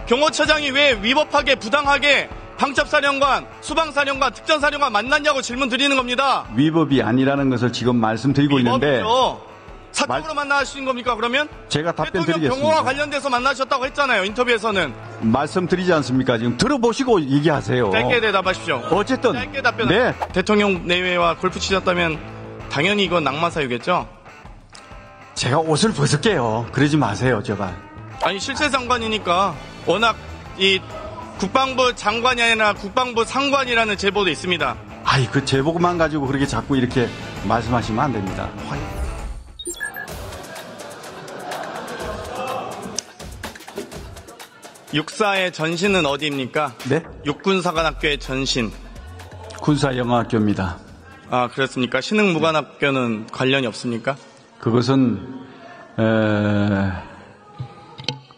경호처장이 왜 위법하게 부당하게 방첩사령관, 수방사령관, 특전사령관 만났냐고 질문 드리는 겁니다. 위법이 아니라는 것을 지금 말씀드리고 있는데. 사적으로 만나신 겁니까 그러면? 제가 답변 대통령 드리겠습니다. 경호와 관련돼서 만나셨다고 했잖아요. 인터뷰에서는. 말씀드리지 않습니까? 지금 들어보시고 얘기하세요. 짧게 대답하십시오. 어쨌든. 짧게 답변. 네. 대통령 내외와 골프 치셨다면 당연히 이건 낭만 사유겠죠? 제가 옷을 벗을게요. 그러지 마세요, 제발. 아니 실세 장관이니까 워낙 이 국방부 장관이 아니라 국방부 상관이라는 제보도 있습니다. 아이, 그 제보만 가지고 그렇게 자꾸 이렇게 말씀하시면 안 됩니다. 육사의 전신은 어디입니까? 네? 육군사관학교의 전신. 군사영어학교입니다. 아, 그렇습니까? 신흥무관학교는 관련이 없습니까? 그것은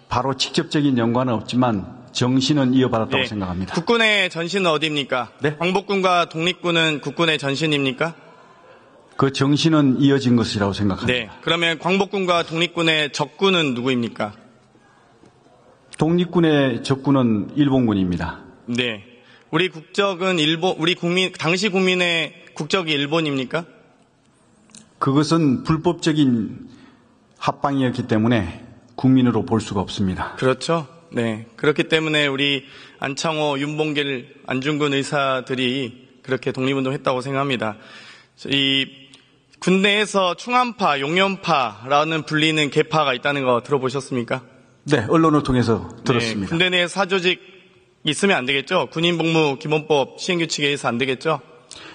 바로 직접적인 연관은 없지만 정신은 이어받았다고 생각합니다. 국군의 전신은 어디입니까? 네? 광복군과 독립군은 국군의 전신입니까? 그 정신은 이어진 것이라고 생각합니다. 네. 그러면 광복군과 독립군의 적군은 누구입니까? 독립군의 적군은 일본군입니다. 네. 우리 국적은 당시 국민의 국적이 일본입니까? 그것은 불법적인 합방이었기 때문에 국민으로 볼 수가 없습니다. 그렇죠. 네. 그렇기 때문에 우리 안창호, 윤봉길, 안중근 의사들이 그렇게 독립운동 했다고 생각합니다. 이 군대에서 충암파, 용연파라는 불리는 계파가 있다는 거 들어보셨습니까? 네, 언론을 통해서 들었습니다. 네, 군대 내에 사조직 있으면 안 되겠죠? 군인복무기본법 시행규칙에 의해서 안 되겠죠?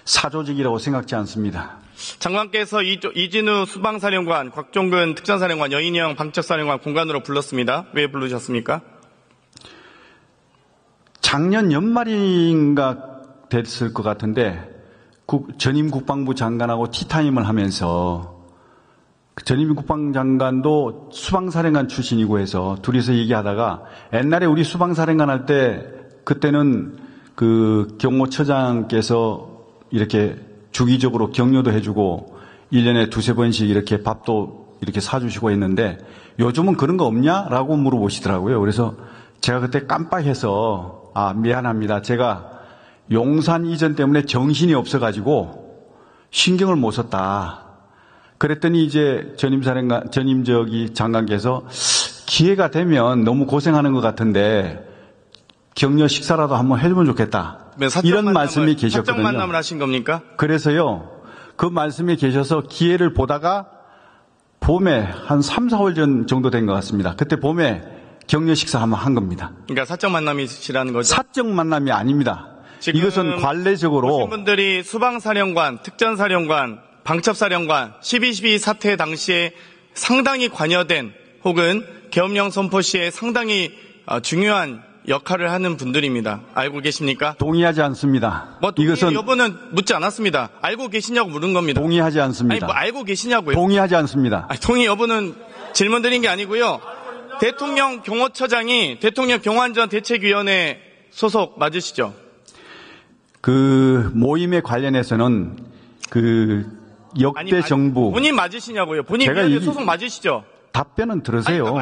사조직이라고 생각지 않습니다. 장관께서 이진우 수방사령관, 곽종근 특전사령관, 여인영 방첩사령관 공관으로 불렀습니다. 왜 부르셨습니까? 작년 연말인가 됐을 것 같은데 전임 국방부 장관하고 티타임을 하면서 전임 국방장관도 수방사령관 출신이고 해서 둘이서 얘기하다가 옛날에 우리 수방사령관 할 때 그때는 그 경호처장께서 이렇게 주기적으로 격려도 해주고 1년에 두세 번씩 이렇게 밥도 이렇게 사주시고 했는데 요즘은 그런 거 없냐라고 물어보시더라고요. 그래서 제가 그때 깜빡해서 미안합니다. 제가 용산 이전 때문에 정신이 없어가지고 신경을 못 썼다. 그랬더니 이제 장관께서 기회가 되면 너무 고생하는 것 같은데 격려 식사라도 한번 해주면 좋겠다. 이런 말씀이 계셨거든요. 사적 만남을 하신 겁니까? 그래서요. 그 말씀이 계셔서 기회를 보다가 봄에 한 3, 4월 전 정도 된 것 같습니다. 그때 봄에 격려 식사 한번 한 겁니다. 그러니까 사적 만남이시라는 거죠? 사적 만남이 아닙니다. 이것은 관례적으로 오신 분들이 수방사령관, 특전사령관, 방첩사령관 12.12 사태 당시에 상당히 관여된 혹은 계엄령 선포 시에 상당히 중요한 역할을 하는 분들입니다. 알고 계십니까? 동의하지 않습니다. 이것은 여부는 묻지 않았습니다. 알고 계시냐고 물은 겁니다. 동의하지 않습니다. 아니, 알고 계시냐고요? 동의하지 않습니다. 동의 여부는 질문 드린 게 아니고요. 대통령 경호처장이 대통령 경호안전대책위원회 소속 맞으시죠? 그 모임에 관련해서는 그 역대 정부 본인 맞으시냐고요? 본인 위원회 소속 맞으시죠? 답변은 들으세요.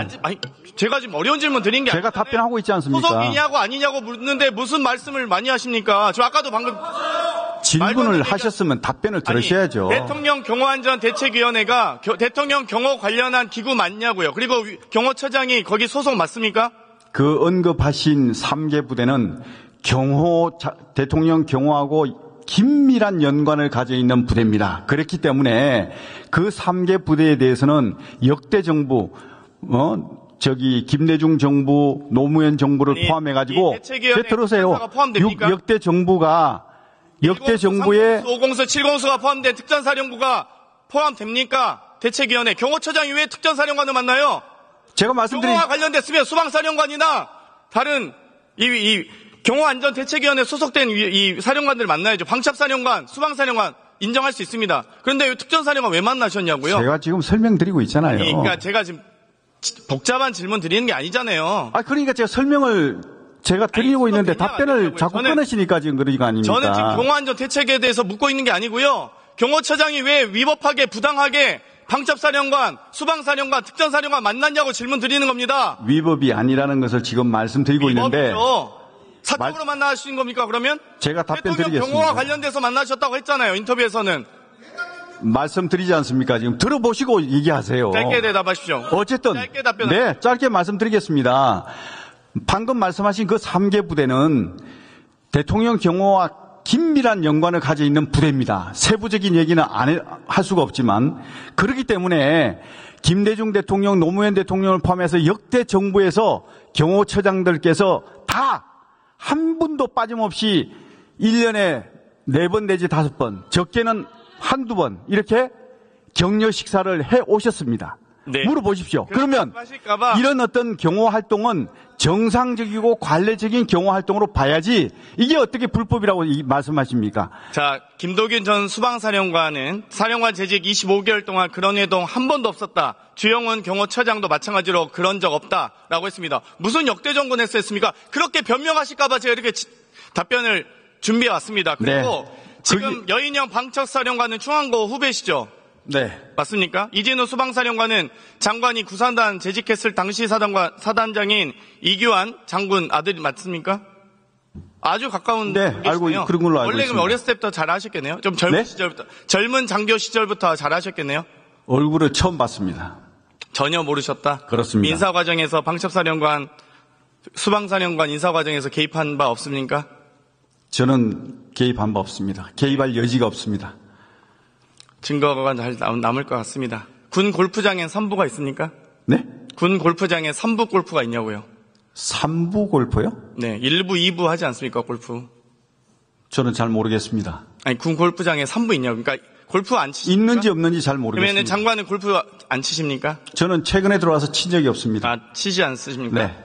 제가 지금 어려운 질문 드린 게 제가 답변하고 있지 않습니까? 소속이냐고 아니냐고 묻는데 무슨 말씀을 많이 하십니까? 저 아까도 방금 질문을 하셨으면 답변을 들으셔야죠. 대통령 경호안전대책위원회가 대통령 경호 관련한 기구 맞냐고요? 그리고 경호처장이 거기 소속 맞습니까? 그 언급하신 3개 부대는 대통령 경호하고 긴밀한 연관을 가져 있는 부대입니다. 그렇기 때문에 그 3개 부대에 대해서는 역대 정부, 김대중 정부, 노무현 정부를 포함해가지고, 들으세요. 역대 정부가, 역대 정부의 5공수, 7공수가 포함된 특전사령부가 포함됩니까? 대책위원회. 경호처장이 왜 특전사령관을 만나요? 제가 말씀드린. 경호와 관련됐으면 수방사령관이나 다른 경호안전대책위원회 소속된 이 사령관들 만나야죠. 방첩사령관, 수방사령관 인정할 수 있습니다. 그런데 왜 특전사령관 왜 만나셨냐고요? 제가 지금 설명드리고 있잖아요. 그러니까 제가 지금 복잡한 질문 드리는 게 아니잖아요. 그러니까 제가 설명을 제가 드리고 있는데 답변을 자꾸 끊으시니까 지금 그런 거 아닙니까? 저는 지금 경호안전대책에 대해서 묻고 있는 게 아니고요. 경호처장이 왜 위법하게 부당하게 방첩사령관, 수방사령관, 특전사령관 만났냐고 질문 드리는 겁니다. 위법이 아니라는 것을 지금 말씀드리고 있는데 위법이죠. 사적으로 만나신 겁니까 그러면? 제가 답변 대통령 드리겠습니다. 경호와 관련돼서 만나셨다고 했잖아요. 인터뷰에서는. 말씀드리지 않습니까? 지금 들어보시고 얘기하세요. 짧게 대답하십시오. 어쨌든 짧게 답변하십시오. 네, 짧게 말씀드리겠습니다. 방금 말씀하신 그 3개 부대는 대통령 경호와 긴밀한 연관을 가지고 있는 부대입니다. 세부적인 얘기는 할 수가 없지만 그렇기 때문에 김대중 대통령, 노무현 대통령을 포함해서 역대 정부에서 경호처장들께서 다 한 분도 빠짐없이 1년에 4번 내지 5번, 적게는 한두 번 이렇게 격려 식사를 해 오셨습니다. 네. 물어보십시오. 그러면 하실까봐. 이런 어떤 경호 활동은 정상적이고 관례적인 경호 활동으로 봐야지 이게 어떻게 불법이라고 말씀하십니까? 자, 김도균 전 수방사령관은 사령관 재직 25개월 동안 그런 회동 한 번도 없었다. 주영훈 경호처장도 마찬가지로 그런 적 없다라고 했습니다. 무슨 역대 정권에서 했습니까? 그렇게 변명하실까봐 제가 이렇게 답변을 준비해 왔습니다. 그리고 네. 지금 여인영 방첩사령관은 중앙고 후배시죠? 네. 맞습니까? 이진우 수방사령관은 장관이 구산단 재직했을 당시 사단장인 이규환 장군 아들이 맞습니까? 아주 가까운 네, 관계시네요. 알고 그런 걸로 알고 원래 그럼 있습니다. 어렸을 때부터 잘 하셨겠네요. 좀 젊은 네? 시절부터, 젊은 장교 시절부터 잘 하셨겠네요. 얼굴을 처음 봤습니다. 전혀 모르셨다. 그렇습니다. 인사 과정에서 방첩사령관, 수방사령관 인사 과정에서 개입한 바 없습니까? 저는 개입한 바 없습니다. 개입할 여지가 없습니다. 증거가 잘 남을 것 같습니다. 군 골프장엔 선부가 있습니까? 네? 군 골프장에 선부 골프가 있냐고요? 3부 골프요? 네, 1부, 2부 하지 않습니까, 골프? 저는 잘 모르겠습니다. 아니, 군 골프장에 3부 있냐고. 그러니까 골프 안 치십니까? 있는지 없는지 잘 그러면 모르겠습니다. 장관은 골프 안 치십니까? 저는 최근에 들어와서 친 적이 없습니다. 아, 치지 않으십니까? 네.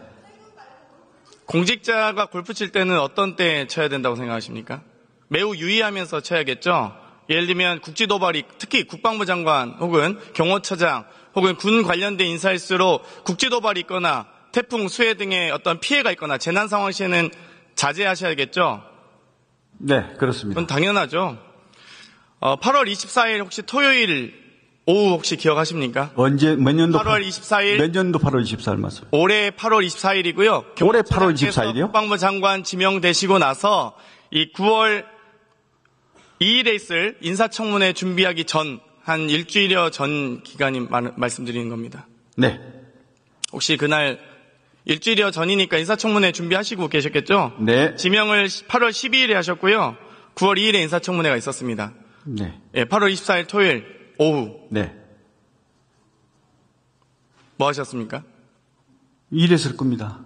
공직자가 골프 칠 때는 어떤 때 쳐야 된다고 생각하십니까? 매우 유의하면서 쳐야겠죠? 예를 들면 국지도발이 특히 국방부 장관 혹은 경호처장 혹은 군 관련된 인사일수록 국지도발이 있거나 태풍, 수해 등의 어떤 피해가 있거나 재난 상황 시에는 자제하셔야겠죠? 네, 그렇습니다. 그건 당연하죠. 8월 24일 혹시 토요일 오후 혹시 기억하십니까? 언제, 몇 년도? 8월 24일. 몇 년도 8월 24일 맞습니다. 올해 8월 24일이고요. 올해 8월 24일이요? 국방부 장관 지명되시고 나서 이 9월 2일에 있을 인사청문회 준비하기 전, 한 일주일여 전 기간이 말씀드리는 겁니다. 네. 혹시 그날 일주일여 전이니까 인사청문회 준비하시고 계셨겠죠? 네. 지명을 8월 12일에 하셨고요. 9월 2일에 인사청문회가 있었습니다. 네. 예, 8월 24일 토요일 오후 네. 뭐 하셨습니까? 이랬을 겁니다.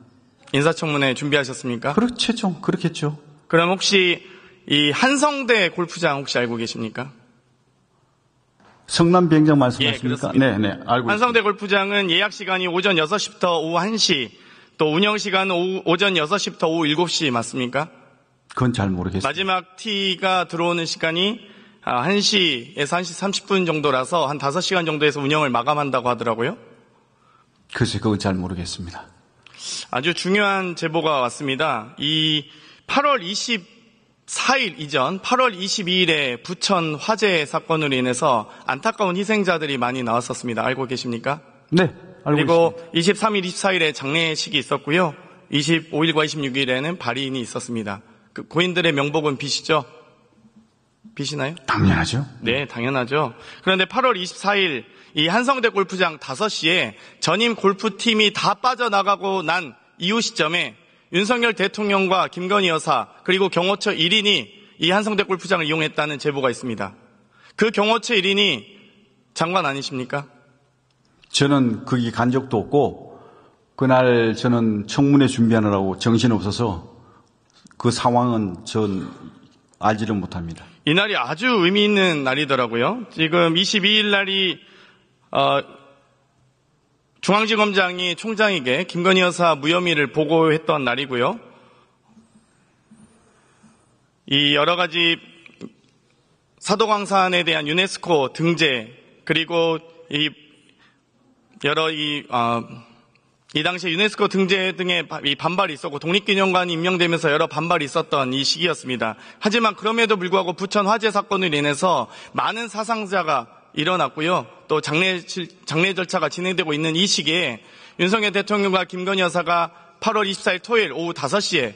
인사청문회 준비하셨습니까? 그렇겠죠. 그렇겠죠. 그럼 혹시 이 한성대 골프장 혹시 알고 계십니까? 성남 비행장 예, 말씀하십니까? 그렇습니다. 네, 네. 알고 한성대 있습니다. 골프장은 예약 시간이 오전 6시부터 오후 1시, 또 운영 시간은 오전 6시부터 오후 7시 맞습니까? 그건 잘 모르겠습니다. 마지막 티가 들어오는 시간이 1시에서 1시 30분 정도라서 한 5시간 정도에서 운영을 마감한다고 하더라고요. 글쎄, 그건 잘 모르겠습니다. 아주 중요한 제보가 왔습니다. 이 8월 24일 이전 8월 22일에 부천 화재 사건으로 인해서 안타까운 희생자들이 많이 나왔었습니다. 알고 계십니까? 네, 알고 그리고 있습니다. 23일, 24일에 장례식이 있었고요. 25일과 26일에는 발인이 있었습니다. 그 고인들의 명복은 빚이죠? 빚이나요? 당연하죠. 네, 당연하죠. 그런데 8월 24일 이 한성대 골프장 5시에 전임 골프팀이 다 빠져나가고 난 이후 시점에 윤석열 대통령과 김건희 여사 그리고 경호처 1인이 이 한성대 골프장을 이용했다는 제보가 있습니다. 그 경호처 1인이 장관 아니십니까? 저는 거기 간 적도 없고 그날 저는 청문회 준비하느라고 정신없어서 그 상황은 전 알지를 못합니다. 이날이 아주 의미 있는 날이더라고요. 지금 22일 날이 중앙지검장이 총장에게 김건희 여사 무혐의를 보고했던 날이고요. 이 여러 가지 사도광산에 대한 유네스코 등재 그리고 이 당시에 유네스코 등재 등의 반발이 있었고 독립기념관이 임명되면서 여러 반발이 있었던 이 시기였습니다. 하지만 그럼에도 불구하고 부천 화재 사건으로 인해서 많은 사상자가 일어났고요. 또 장례 절차가 진행되고 있는 이 시기에 윤석열 대통령과 김건희 여사가 8월 24일 토요일 오후 5시에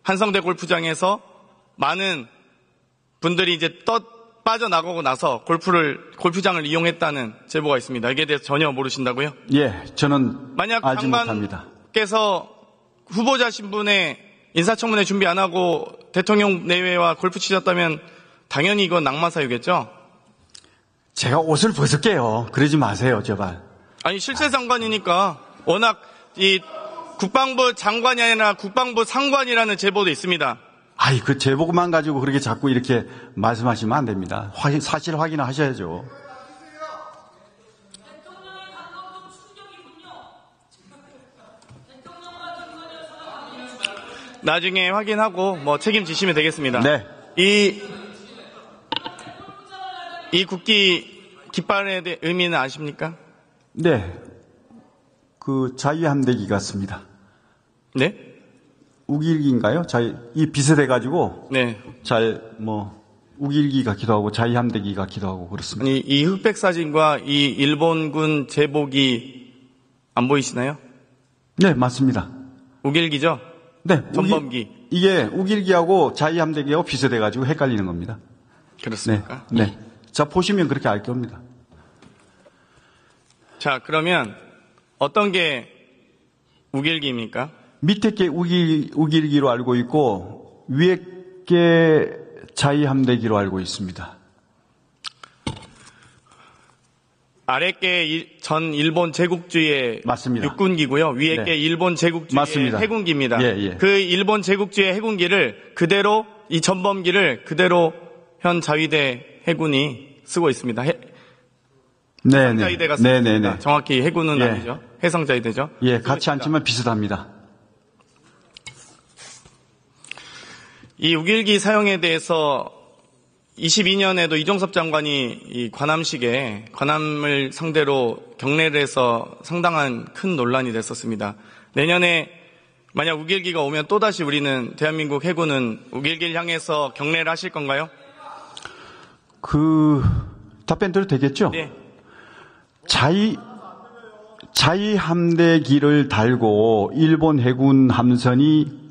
한성대 골프장에서 많은 분들이 이제 빠져나가고 나서 골프장을 이용했다는 제보가 있습니다. 이게 대해서 전혀 모르신다고요? 예, 저는 만약 알지 못합니다. 장관께서 후보자 신분에 인사청문회 준비 안 하고 대통령 내외와 골프 치셨다면 당연히 이건 낙마 사유겠죠? 제가 옷을 벗을게요. 그러지 마세요, 제발. 아니 실세 장관이니까 워낙 이 국방부 장관이 아니라 국방부 상관이라는 제보도 있습니다. 아이, 그 제보만 가지고 그렇게 자꾸 이렇게 말씀하시면 안 됩니다. 사실 확인을 하셔야죠. 나중에 확인하고 뭐 책임지시면 되겠습니다. 네. 이 국기 깃발에 대해 의미는 아십니까? 네. 그 자유함대기 같습니다. 네? 우길기인가요? 이 비슷해가지고. 네. 우길기 같기도 하고 자유함대기 같기도 하고 그렇습니다. 아니, 이 흑백 사진과 이 일본군 제복이 안 보이시나요? 네, 맞습니다. 우길기죠? 네. 전범기. 이게 우길기하고 자유함대기하고 비슷해가지고 헷갈리는 겁니다. 그렇습니까? 네. 자, 보시면 그렇게 알 겁니다. 자, 그러면 어떤 게 우길기입니까? 밑에 게 우길기로 알고 있고 위에 게 자유함대기로 알고 있습니다. 아래 게 전 일본 제국주의 맞습니다. 육군기고요. 위에 네. 게 일본 제국주의 맞습니다. 해군기입니다. 예. 그 일본 제국주의 해군기를 그대로 이 전범기를 그대로 현 자위대 해군이 쓰고 있습니다. 해상자위대가 쓰고 있습니다. 정확히 해군은 예. 아니죠. 해상자위대죠. 예, 같이 앉지만 비슷합니다. 이 우길기 사용에 대해서 22년에도 이종섭 장관이 이 관함식에 관함을 상대로 경례를 해서 상당한 큰 논란이 됐었습니다. 내년에 만약 우길기가 오면 또다시 우리는 대한민국 해군은 우길기를 향해서 경례를 하실 건가요? 답변 드려도 되겠죠? 네. 자위함대기를 달고 일본 해군 함선이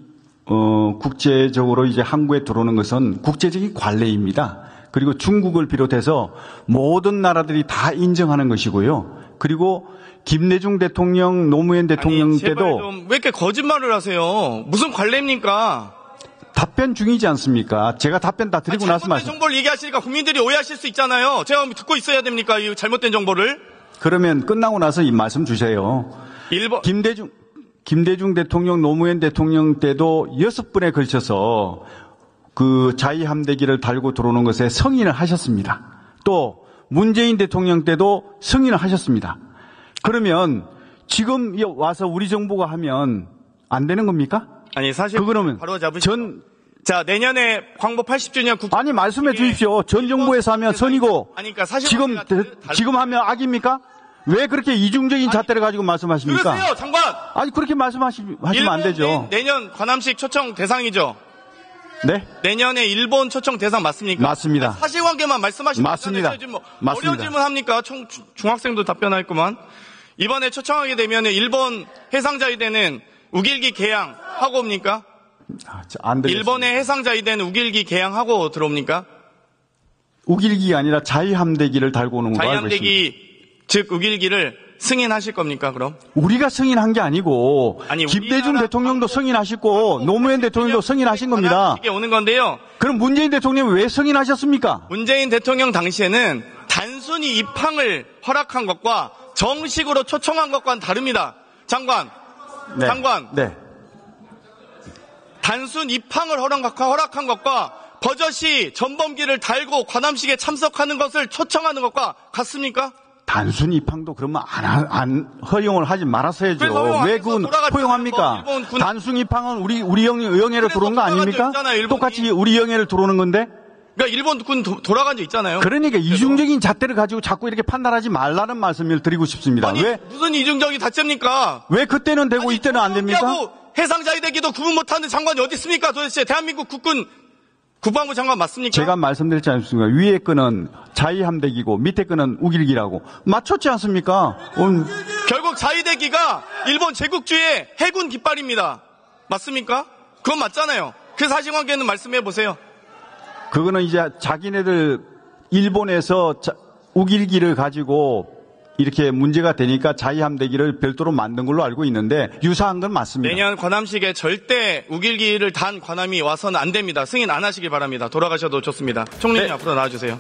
국제적으로 이제 항구에 들어오는 것은 국제적인 관례입니다. 그리고 중국을 비롯해서 모든 나라들이 다 인정하는 것이고요. 그리고 김대중 대통령, 노무현 대통령 제발 때도 좀 왜 이렇게 거짓말을 하세요? 무슨 관례입니까? 답변 중이지 않습니까? 제가 답변 다 드리고 나서 잘못된 정보를 얘기하시니까 국민들이 오해하실 수 있잖아요. 제가 듣고 있어야 됩니까? 이 잘못된 정보를? 그러면 끝나고 나서 이 말씀 주세요. 김대중 대통령, 노무현 대통령 때도 6번에 걸쳐서 그 자위함대기를 달고 들어오는 것에 승인을 하셨습니다. 또 문재인 대통령 때도 승인을 하셨습니다. 그러면 지금 와서 우리 정부가 하면 안 되는 겁니까? 아니 사실 그러면 바로 잡으시죠. 자, 내년에 광복 80주년 아니 말씀해 주십시오. 전 정부에서 하면 선이고 아니 그러니까 사실 지금 하면 악입니까? 왜 그렇게 이중적인 잣대를 가지고 말씀하십니까? 그러세요, 장관. 아니 그렇게 말씀하시면 안 되죠. 내년 관함식 초청 대상이죠. 네? 내년에 일본 초청 대상 맞습니까? 맞습니다. 아니, 사실관계만 말씀하시면 맞습니다. 지금 맞습니다. 어려운 질문 합니까? 중학생도 답변했구만. 이번에 초청하게 되면 일본 해상자위대는 우길기 개항하고 옵니까? 안 되겠습니다. 일본의 해상자위대는 우길기 개항하고 들어옵니까? 우길기가 아니라 자위함대기를 달고 오는 걸로 알고 있습니다. 자위함대기 즉 우길기를 승인하실 겁니까 그럼? 우리가 승인한 게 아니고 김대중 대통령도 승인하시고 노무현 대통령도 승인하신 겁니다. 이게 오는 건데요. 그럼 문재인 대통령이 왜 승인하셨습니까? 문재인 대통령 당시에는 단순히 입항을 허락한 것과 정식으로 초청한 것과는 다릅니다. 장관. 네. 장관. 네. 단순 입항을 허락한 것과 버젓이 전범기를 달고 관함식에 참석하는 것을 초청하는 것과 같습니까? 단순 입항도 그러면 허용을 하지 말았어야죠. 왜 그건 허용합니까? 단순 입항은 우리 영해로 들어온 거 아닙니까? 똑같이 우리 영해를 들어오는 건데? 그러니까 일본군 돌아간 적 있잖아요. 그러니까 이중적인 잣대를 가지고 자꾸 이렇게 판단하지 말라는 말씀을 드리고 싶습니다. 아니, 왜? 무슨 이중적인 잣대입니까? 왜 그때는 되고 이때는 안 됩니까? 해상자위대기도 구분 못하는 장관이 어디 있습니까? 도대체 대한민국 국군 국방부 장관 맞습니까? 제가 말씀드렸지 않습니까? 위에 거는 자위함대기고 밑에 거는 우길기라고 맞췄지 않습니까? 결국 자위대기가 일본 제국주의 해군 깃발입니다. 맞습니까? 그건 맞잖아요. 그 사실관계는 말씀해 보세요. 그거는 이제 자기네들 일본에서 우길기를 가지고 이렇게 문제가 되니까 자위함대기를 별도로 만든 걸로 알고 있는데 유사한 건 맞습니다. 내년 관함식에 절대 우길기를 단 관함이 와서는 안 됩니다. 승인 안 하시길 바랍니다. 돌아가셔도 좋습니다. 총리님 네. 앞으로 나와주세요.